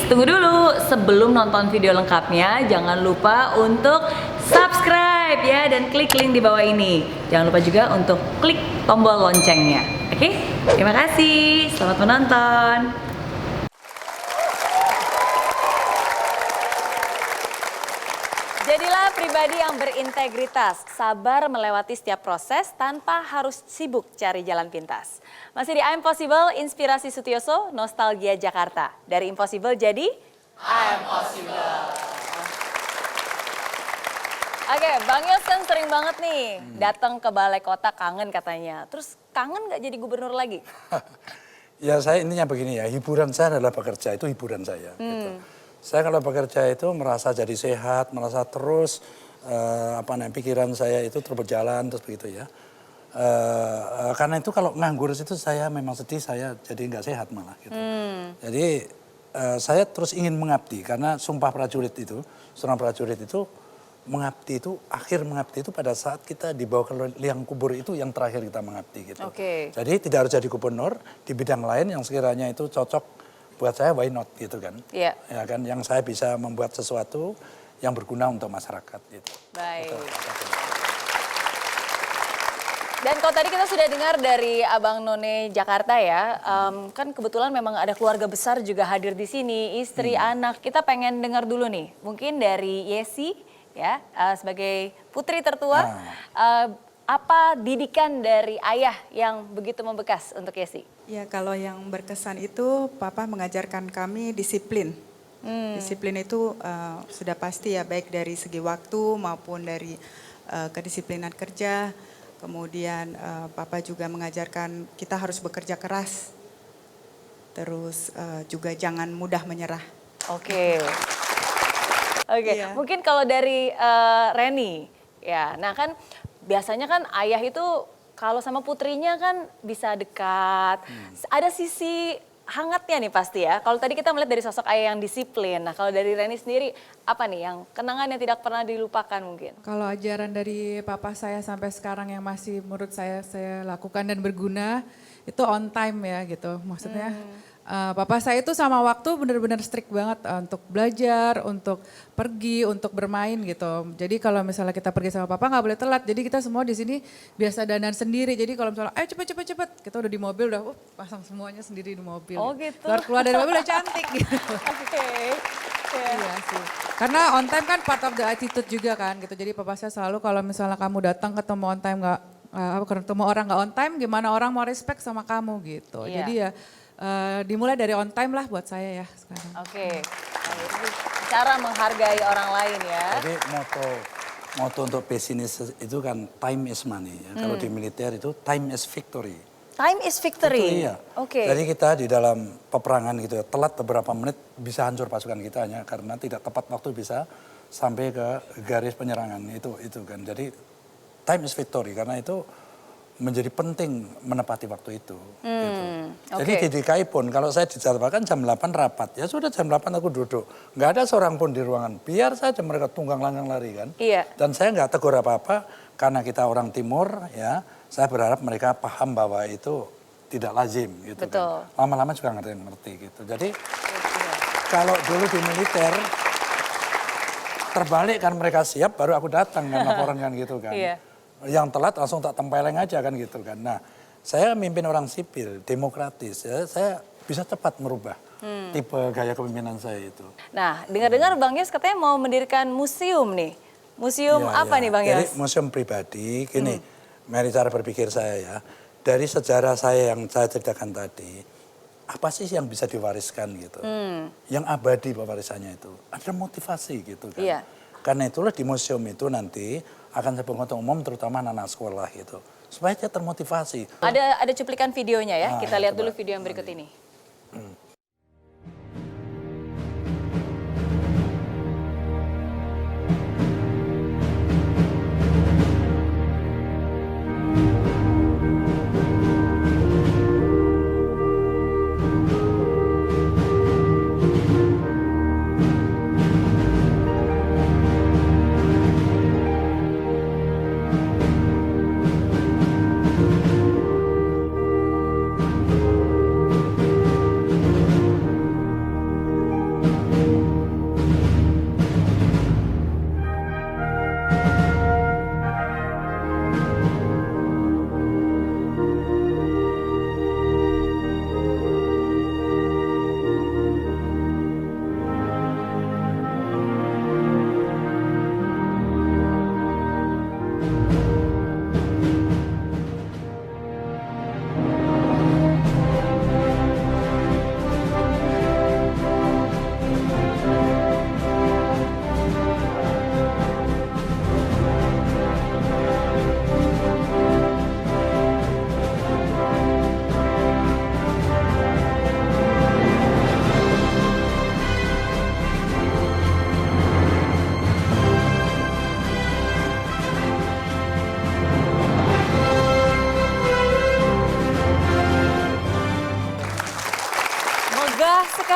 tunggu dulu. Sebelum nonton video lengkapnya, jangan lupa untuk subscribe ya dan klik link di bawah ini. Jangan lupa juga untuk klik tombol loncengnya. Oke? Terima kasih. Selamat menonton. Jadilah pribadi yang berintegritas, sabar melewati setiap proses tanpa harus sibuk cari jalan pintas. Masih di I'm Possible, Inspirasi Sutioso, Nostalgia Jakarta. Dari Impossible jadi I'm Possible. Oke, Bang Yos kan sering banget nih datang ke balai kota, kangen katanya. Terus kangen nggak jadi gubernur lagi? Ya saya intinya begini ya, hiburan saya adalah bekerja, itu hiburan saya. Gitu. Saya kalau bekerja itu merasa jadi sehat, merasa terus pikiran saya itu terus berjalan terus begitu ya. Karena itu kalau nganggur itu saya memang sedih, saya jadi nggak sehat malah gitu. Jadi saya terus ingin mengabdi karena sumpah prajurit itu, seorang prajurit itu mengabdi itu, akhir mengabdi itu pada saat kita dibawa ke liang kubur itu yang terakhir kita mengabdi gitu. Jadi tidak harus jadi gubernur, di bidang lain yang sekiranya itu cocok buat saya, why not gitu kan. Ya kan, yang saya bisa membuat sesuatu yang berguna untuk masyarakat gitu. Baik. Dan kalau tadi kita sudah dengar dari Abang None Jakarta ya, kan kebetulan memang ada keluarga besar juga hadir di sini, istri, anak. Kita pengen dengar dulu nih, mungkin dari Yesi ya, sebagai putri tertua, apa didikan dari ayah yang begitu membekas untuk Yesi? Ya, kalau yang berkesan itu Papa mengajarkan kami disiplin. Disiplin itu sudah pasti ya, baik dari segi waktu maupun dari kedisiplinan kerja. Kemudian Papa juga mengajarkan kita harus bekerja keras. Terus juga jangan mudah menyerah. Oke. Iya. Mungkin kalau dari Reni, ya, nah kan biasanya kan ayah itu kalau sama putrinya kan bisa dekat, ada sisi hangatnya nih pasti ya. Kalau tadi kita melihat dari sosok ayah yang disiplin, nah kalau dari Reni sendiri apa nih yang kenangan yang tidak pernah dilupakan mungkin? Kalau ajaran dari papa saya sampai sekarang yang masih menurut saya lakukan dan berguna, itu on time ya gitu. Maksudnya papa saya itu sama waktu benar-benar strict banget untuk belajar, untuk pergi, untuk bermain gitu. Jadi kalau misalnya kita pergi sama papa nggak boleh telat. Jadi kita semua di sini biasa dandan sendiri. Jadi kalau misalnya, ayo cepet, kita udah di mobil udah pasang semuanya sendiri di mobil. Oh gitu. Keluar dari mobil udah cantik gitu. Oke. Iya sih. Karena on time kan part of the attitude juga kan gitu. Jadi papa saya selalu kalau misalnya kamu datang ketemu on time ketemu orang nggak on time, gimana orang mau respect sama kamu gitu. Iya. Jadi ya dimulai dari on time lah buat saya ya sekarang. Oke. Cara menghargai orang lain ya. Jadi moto untuk pesimis itu kan time is money ya. Kalau di militer itu time is victory. Time is victory. Iya. Oke. Jadi kita di dalam peperangan gitu ya, telat beberapa menit bisa hancur pasukan kita hanya karena tidak tepat waktu bisa sampai ke garis penyerangan itu kan. Jadi time is victory karena itu menjadi penting menepati waktu itu. Gitu. Jadi di DKI pun kalau saya dijadwalkan jam 8 rapat, ya sudah jam 8 aku duduk. Nggak ada seorang pun di ruangan, biar saja mereka tunggang langgang lari kan. Iya. Dan saya nggak tegur apa-apa karena kita orang timur ya, saya berharap mereka paham bahwa itu tidak lazim gitu. Betul. Kan. Lama-lama juga ngerti gitu. Jadi kalau dulu di militer, terbalik kan mereka siap baru aku datang kan laporan kan gitu kan. Iya. Yang telat langsung tak tempeleng aja kan gitu kan. Nah saya mimpin orang sipil, demokratis ya, saya bisa cepat merubah tipe gaya kepemimpinan saya itu. Nah dengar-dengar Bang Yos katanya mau mendirikan museum nih. Museum apa nih Bang Yos? Jadi museum pribadi, gini mari cara berpikir saya ya. Dari sejarah saya yang saya ceritakan tadi, apa sih yang bisa diwariskan gitu. Yang abadi pewarisannya itu, ada motivasi gitu kan. Iya. Karena itulah di museum itu nanti akan saya untuk umum terutama anak sekolah gitu. Supaya dia termotivasi. Ada cuplikan videonya ya, Nah, kita lihat coba. dulu video yang berikut ini.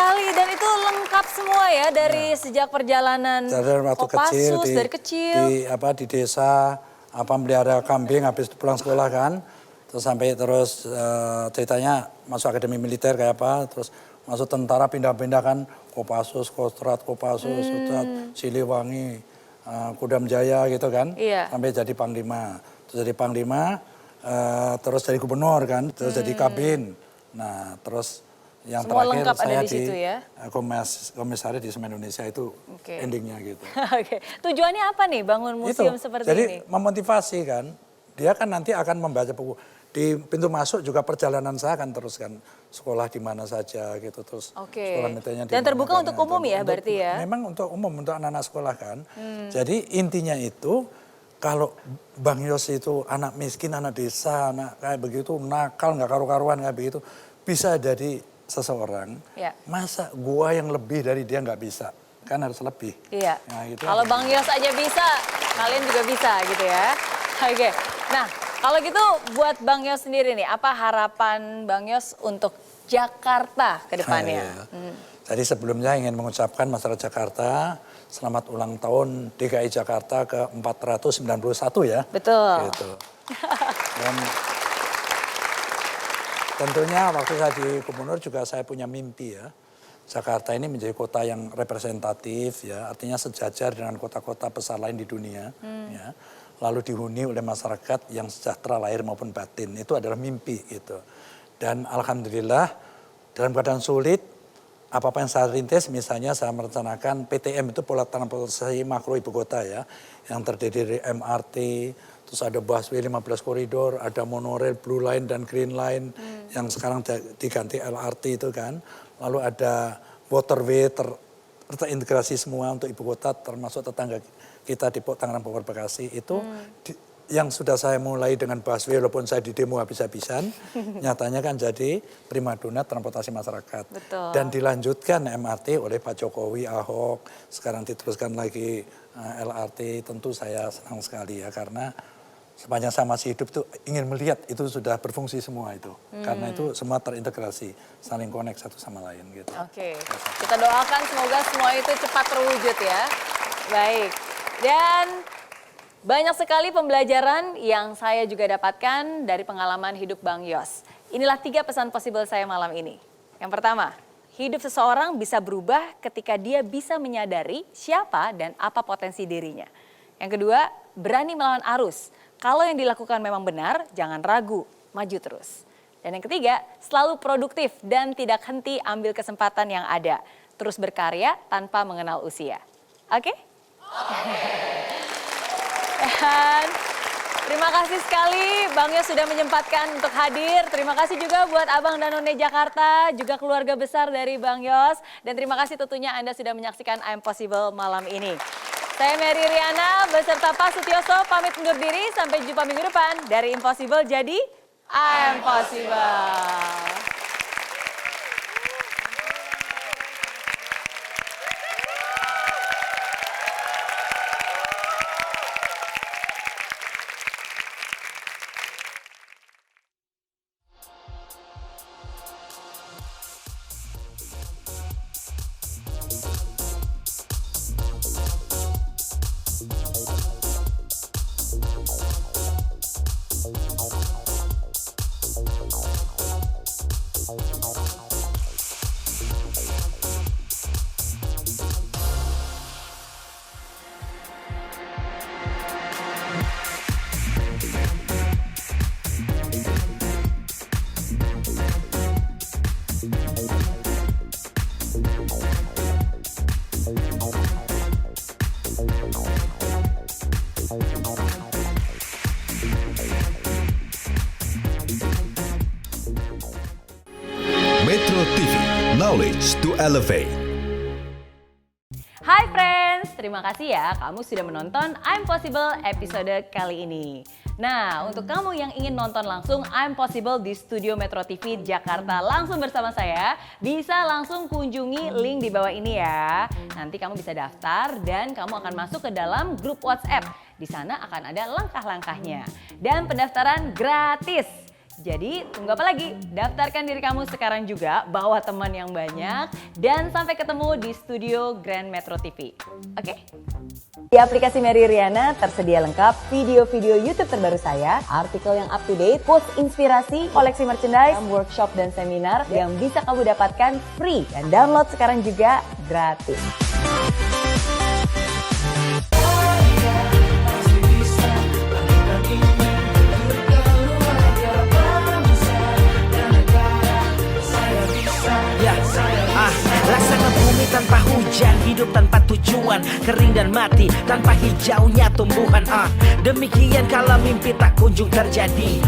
sekali dan itu lengkap semua ya dari sejak perjalanan Dari waktu Kopassus kecil, dari kecil. di desa, melihara kambing habis itu pulang sekolah kan. Terus sampai terus ceritanya masuk akademi militer kayak apa, terus masuk tentara pindah-pindah kan, Kopassus, Kostrad, Siliwangi, Kodam Jaya gitu kan. Iya. Sampai jadi panglima. Terus jadi panglima, terus jadi gubernur kan, terus jadi kabin. Nah, terus yang Semua terakhir lengkap ada saya di situ ya? komisaris di Semen Indonesia itu endingnya gitu. Oke, tujuannya apa nih bangun museum seperti jadi ini? memotivasi kan, dia kan nanti akan membaca buku. Di pintu masuk juga perjalanan saya akan teruskan sekolah di mana saja gitu terus. Sekolah metodenya di Dan terbuka mana, untuk umum ya berarti ya? Memang untuk umum, untuk anak-anak sekolah kan. Jadi intinya itu kalau Bang Yos itu anak miskin, anak desa, anak kayak begitu, nakal, nggak karu-karuan kayak begitu, bisa jadi seseorang, masa gua yang lebih dari dia nggak bisa? Kan harus lebih. Iya, nah, gitu kalau Bang Yos aja bisa, kalian juga bisa gitu ya. Oke, nah kalau gitu buat Bang Yos sendiri nih, apa harapan Bang Yos untuk Jakarta ke depannya? Jadi sebelumnya ingin mengucapkan masyarakat Jakarta, selamat ulang tahun DKI Jakarta ke 491 ya. Betul. Gitu. Dan tentunya waktu saya di gubernur juga saya punya mimpi ya. Jakarta ini menjadi kota yang representatif ya, artinya sejajar dengan kota-kota besar lain di dunia ya. Lalu dihuni oleh masyarakat yang sejahtera lahir maupun batin. Itu adalah mimpi gitu. Dan alhamdulillah dalam keadaan sulit, apa-apa yang saya rintis, misalnya saya merencanakan PTM itu pola transportasi makro ibu kota ya, yang terdiri dari MRT, terus ada busway 15 koridor, ada monorail, blue line dan green line, yang sekarang diganti LRT itu kan. Lalu ada waterway terintegrasi semua untuk ibu kota, termasuk tetangga kita di Tangerang, Bogor, Bekasi itu yang sudah saya mulai dengan busway walaupun saya di demo habis-habisan, nyatanya kan jadi primadona transportasi masyarakat. Betul. Dan dilanjutkan MRT oleh Pak Jokowi, Ahok, sekarang diteruskan lagi LRT, tentu saya senang sekali ya karena sepanjang saya masih hidup tuh ingin melihat itu sudah berfungsi semua itu. Karena itu semua terintegrasi, saling connect satu sama lain gitu. Oke, kita doakan semoga semua itu cepat terwujud ya. Baik, dan banyak sekali pembelajaran yang saya juga dapatkan dari pengalaman hidup Bang Yos. Inilah 3 pesan possible saya malam ini. Yang pertama, hidup seseorang bisa berubah ketika dia bisa menyadari siapa dan apa potensi dirinya. Yang kedua, berani melawan arus. Kalau yang dilakukan memang benar, jangan ragu, maju terus. Dan yang ketiga, selalu produktif dan tidak henti ambil kesempatan yang ada. Terus berkarya tanpa mengenal usia. Oke? Dan terima kasih sekali Bang Yos sudah menyempatkan untuk hadir. Terima kasih juga buat Abang dan None Jakarta, juga keluarga besar dari Bang Yos. Dan terima kasih tentunya Anda sudah menyaksikan I'm Possible malam ini. Saya Mary Riana beserta Pak Sutioso pamit undur diri. Sampai jumpa minggu depan dari Impossible jadi I'm Possible. Metro TV, knowledge to elevate. Hai friends, terima kasih ya kamu sudah menonton I'm Possible episode kali ini. Nah, untuk kamu yang ingin nonton langsung I'm Possible di Studio Metro TV Jakarta langsung bersama saya, bisa langsung kunjungi link di bawah ini ya. Nanti kamu bisa daftar dan kamu akan masuk ke dalam grup WhatsApp. Di sana akan ada langkah-langkahnya. Dan pendaftaran gratis. Jadi tunggu apa lagi? Daftarkan diri kamu sekarang juga, bawa teman yang banyak, dan sampai ketemu di studio Grand Metro TV. Oke? Di aplikasi Mary Riana tersedia lengkap video-video YouTube terbaru saya, artikel yang up to date, post inspirasi, koleksi merchandise, workshop dan seminar yang bisa kamu dapatkan free. Dan download sekarang juga gratis. Laksana bumi tanpa hujan, hidup tanpa tujuan, kering dan mati tanpa hijaunya tumbuhan. Demikian kalau mimpi tak kunjung terjadi.